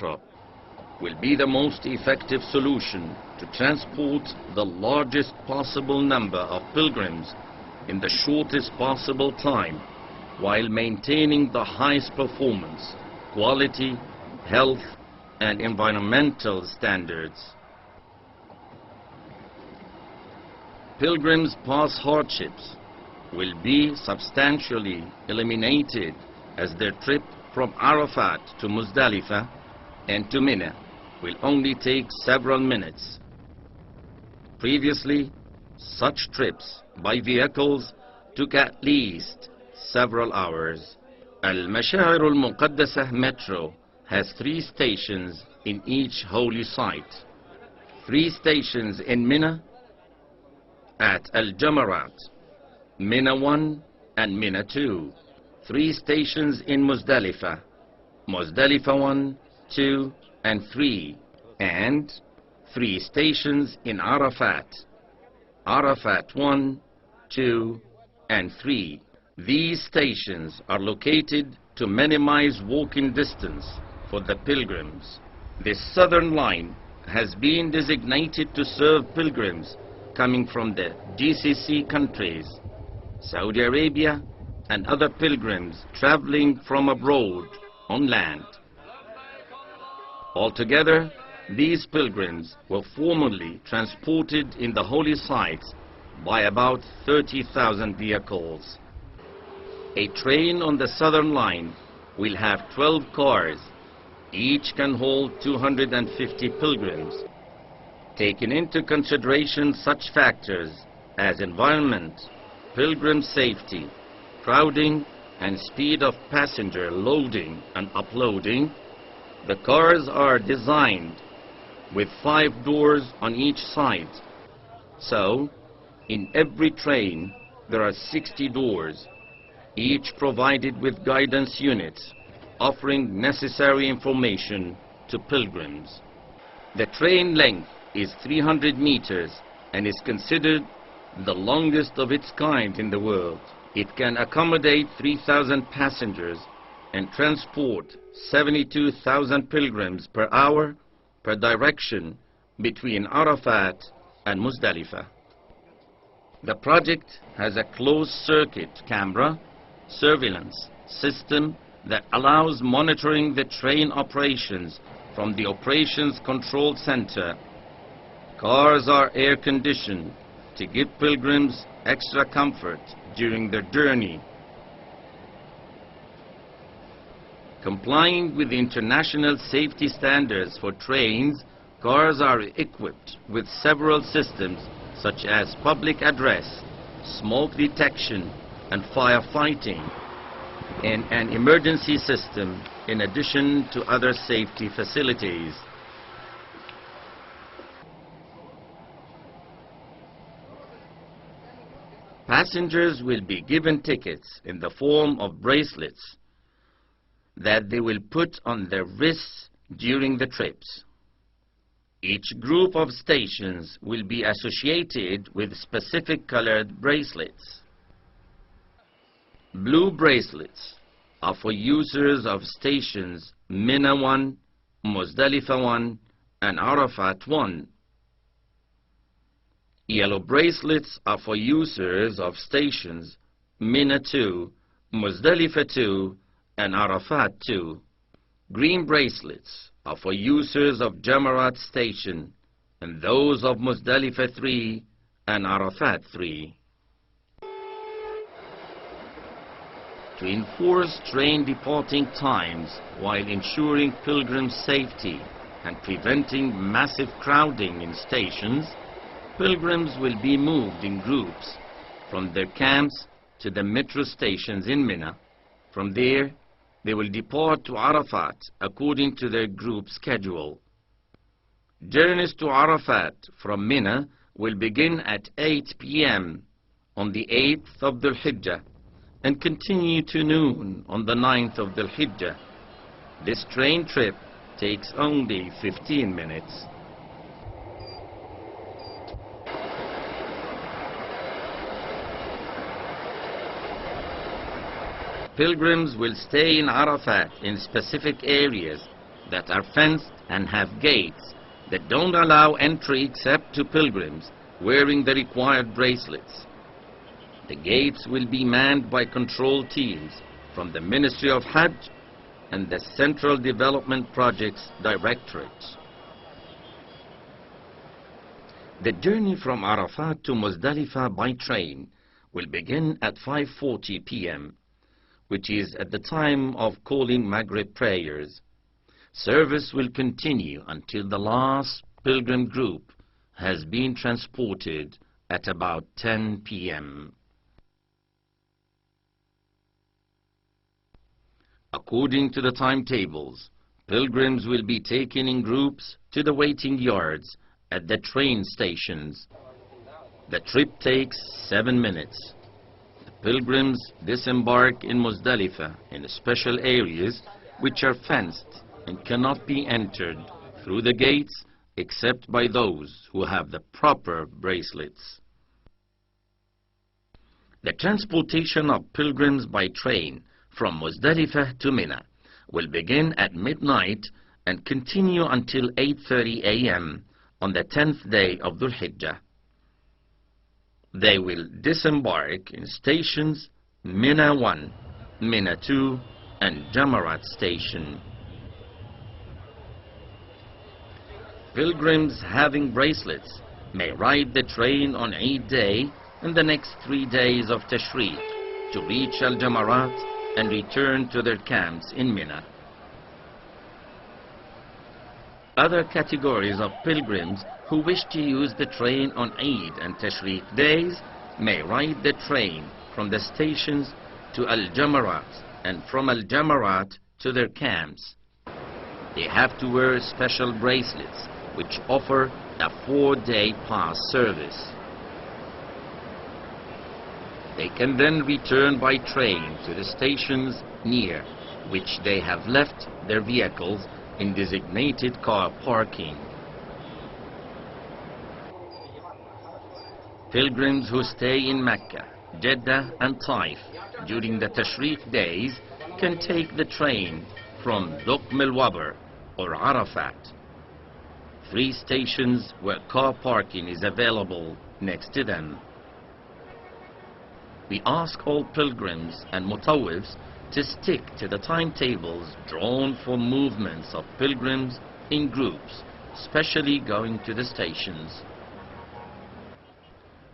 will be the most effective solution to transport the largest possible number of pilgrims in the shortest possible time while maintaining the highest performance, quality, health, and environmental standards. Pilgrims' past hardships will be substantially eliminated as their trip from Arafat to Muzdalifah and to Mina will only take several minutes. Previously, such trips by vehicles took at least several hours. Al-Masha'ir al-Muqaddasah Metro has 3 stations in each holy site. 3 stations in Mina at Al-Jamarat, Mina 1 and Mina 2. 3 stations in Muzdalifah, Muzdalifah 1, 2 and 3, and 3 stations in Arafat, Arafat 1, 2 and 3. These stations are located to minimize walking distance for the pilgrims. This southern line has been designated to serve pilgrims coming from the GCC countries, Saudi Arabia, and other pilgrims traveling from abroad on land. Altogether, these pilgrims were formerly transported in the holy sites by about 30,000 vehicles. A train on the southern line will have 12 cars. Each can hold 250 pilgrims. Taking into consideration such factors as environment, pilgrim safety, crowding, and speed of passenger loading and uploading, the cars are designed with 5 doors on each side. So, in every train, there are 60 doors, each provided with guidance units, offering necessary information to pilgrims. The train length is 300 meters and is considered the longest of its kind in the world. It can accommodate 3,000 passengers and transport 72,000 pilgrims per hour per direction between Arafat and Muzdalifah. The project has a closed-circuit camera surveillance system that allows monitoring the train operations from the Operations Control Center. Cars are air-conditioned to give pilgrims extra comfort during their journey. Complying with the international safety standards for trains, cars are equipped with several systems such as public address, smoke detection, and firefighting, and an emergency system in addition to other safety facilities. Passengers will be given tickets in the form of bracelets that they will put on their wrists during the trips. Each group of stations will be associated with specific colored bracelets. Blue bracelets are for users of stations Mina 1, Muzdalifah 1, and Arafat 1. Yellow bracelets are for users of stations Mina 2, Muzdalifah 2, and Arafat 2. Green bracelets are for users of Jamarat station and those of Muzdalifah 3 and Arafat 3. To enforce train departing times while ensuring pilgrim safety and preventing massive crowding in stations, pilgrims will be moved in groups from their camps to the metro stations in Mina. From there, they will depart to Arafat according to their group schedule. Journeys to Arafat from Mina will begin at 8 p.m. on the 8th of Dhul Hijjah and continue to noon on the 9th of Dhul Hijjah. This train trip takes only 15 minutes. Pilgrims will stay in Arafat in specific areas that are fenced and have gates that don't allow entry except to pilgrims wearing the required bracelets. The gates will be manned by control teams from the Ministry of Hajj and the Central Development Projects Directorate. The journey from Arafat to Muzdalifah by train will begin at 5:40 p.m., which is at the time of calling Maghrib prayers. Service will continue until the last pilgrim group has been transported at about 10 p.m. According to the timetables, pilgrims will be taken in groups to the waiting yards at the train stations. The trip takes 7 minutes. The pilgrims disembark in Muzdalifah in special areas which are fenced and cannot be entered through the gates except by those who have the proper bracelets. The transportation of pilgrims by train from Muzdalifah to Mina will begin at midnight and continue until 8:30 a.m. on the 10th day of Dhul Hijjah. They will disembark in stations Mina 1, Mina 2, and Jamarat station. Pilgrims having bracelets may ride the train on Eid day and the next 3 days of Tashriq to reach Al-Jamarat and return to their camps in Mina. Other categories of pilgrims who wish to use the train on Eid and Tashriq days may ride the train from the stations to Al-Jamarat and from Al-Jamarat to their camps. They have to wear special bracelets which offer a 4-day pass service. They can then return by train to the stations near which they have left their vehicles in designated car parking. Pilgrims who stay in Mecca, Jeddah and Taif during the Tashriq days can take the train from Duqm al-Wabr or Arafat, 3 stations where car parking is available next to them. We ask all pilgrims and mutawwifs to stick to the timetables drawn for movements of pilgrims in groups, especially going to the stations.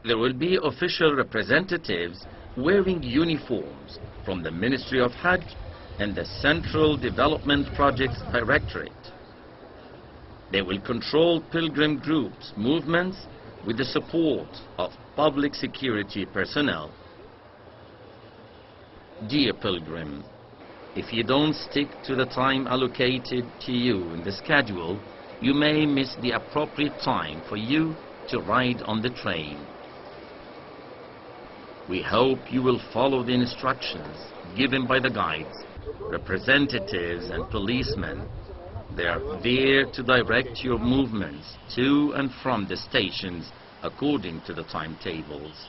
There will be official representatives wearing uniforms from the Ministry of Hajj and the Central Development Projects Directorate. They will control pilgrim groups' movements with the support of public security personnel. Dear pilgrim, if you don't stick to the time allocated to you in the schedule, you may miss the appropriate time for you to ride on the train. We hope you will follow the instructions given by the guides, representatives and policemen. They are there to direct your movements to and from the stations according to the timetables.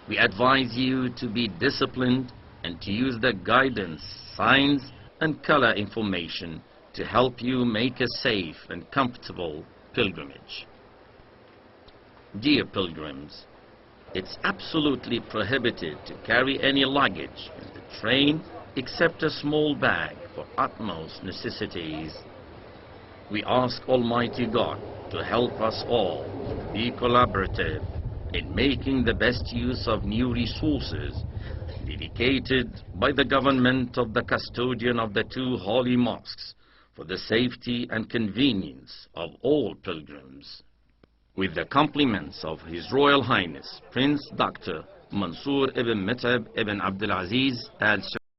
We advise you to be disciplined and to use the guidance, signs and color information to help you make a safe and comfortable pilgrimage. Dear pilgrims, it's absolutely prohibited to carry any luggage in the train except a small bag for utmost necessities. We ask Almighty God to help us all be collaborative in making the best use of new resources dedicated by the government of the custodian of the 2 holy mosques for the safety and convenience of all pilgrims. With the compliments of His Royal Highness Prince Dr. Mansour ibn Mut'ab ibn Abdulaziz Al